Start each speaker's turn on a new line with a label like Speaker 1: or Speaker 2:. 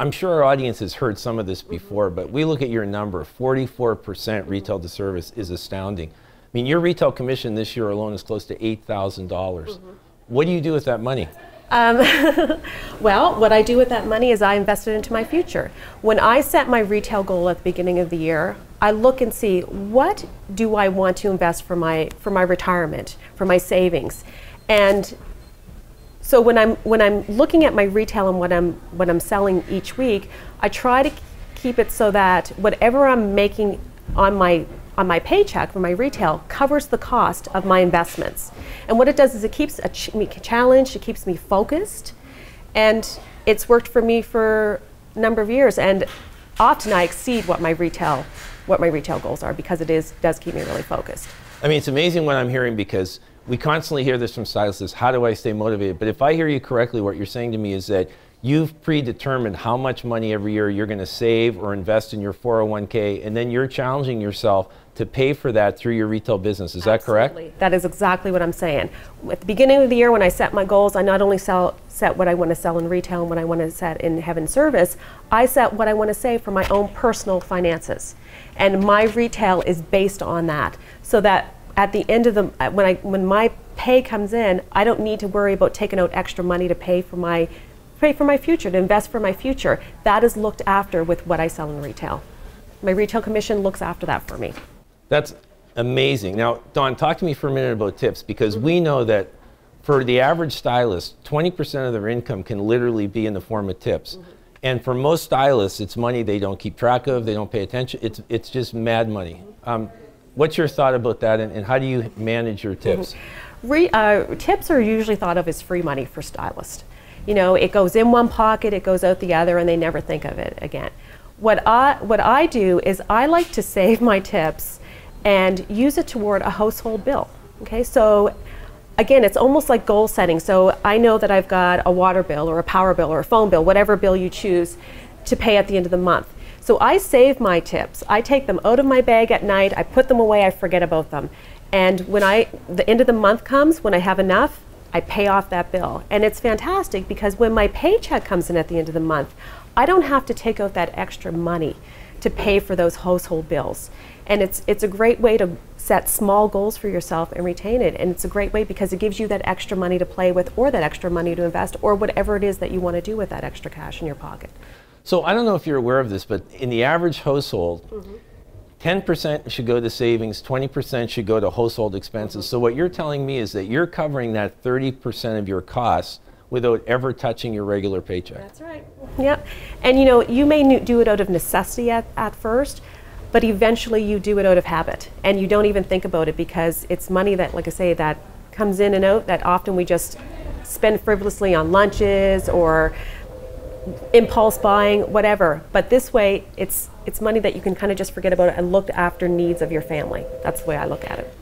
Speaker 1: I'm sure our audience has heard some of this before, but we look at your number, 44% retail to service is astounding. I mean, your retail commission this year alone is close to $8,000. What do you do with that money?
Speaker 2: Well, what I do with that money is I invest it into my future. When I set my retail goal at the beginning of the year, I look and see what do I want to invest for my retirement, for my savings. And so when I'm looking at my retail and what I'm selling each week, I try to keep it so that whatever I'm making on my paycheck for my retail covers the cost of my investments. And what it does is it keeps me challenged, it keeps me focused, and it's worked for me for a number of years. And often I exceed what my retail goals are because it does keep me really focused.
Speaker 1: I mean, it's amazing what I'm hearing, because we constantly hear this from stylists, how do I stay motivated? But if I hear you correctly, what you're saying to me is that you've predetermined how much money every year you're going to save or invest in your 401k, and then you're challenging yourself to pay for that through your retail business. Is that correct?
Speaker 2: That is exactly what I'm saying. At the beginning of the year when I set my goals, I not only set what I want to sell in retail and what I want to set in Heaven Service, I set what I want to save for my own personal finances. And my retail is based on that, so that at the end of the, when my pay comes in, I don't need to worry about taking out extra money to pay for my future, to invest for my future. That is looked after with what I sell in retail. My retail commission looks after that for me.
Speaker 1: That's amazing. Now, Dawn, talk to me for a minute about tips, because we know that for the average stylist, 20% of their income can literally be in the form of tips. And for most stylists, it's money they don't keep track of, they don't pay attention, it's just mad money. What's your thought about that, and how do you manage your tips?
Speaker 2: Tips are usually thought of as free money for stylists. You know, it goes in one pocket, it goes out the other, and they never think of it again. What I do is I like to save my tips and use it toward a household bill. Okay, so again, it's almost like goal setting. So I know that I've got a water bill or a power bill or a phone bill, whatever bill you choose to pay at the end of the month. So I save my tips. I take them out of my bag at night, I put them away, I forget about them. And when the end of the month comes, when I have enough, I pay off that bill. And it's fantastic because when my paycheck comes in at the end of the month, I don't have to take out that extra money to pay for those household bills. And it's a great way to set small goals for yourself and retain it. And it's a great way because it gives you that extra money to play with, or that extra money to invest, or whatever it is that you want to do with that extra cash in your pocket.
Speaker 1: So I don't know if you're aware of this, but in the average household, 10% should go to savings, 20% should go to household expenses. So what you're telling me is that you're covering that 30% of your costs without ever touching your regular paycheck.
Speaker 2: That's right. Yep. And you know, you may do it out of necessity at first, but eventually you do it out of habit. And you don't even think about it because it's money that, like I say, that comes in and out that often we just spend frivolously on lunches or impulse buying, whatever. But this way, it's money that you can kind of just forget about it and look after needs of your family. That's the way I look at it.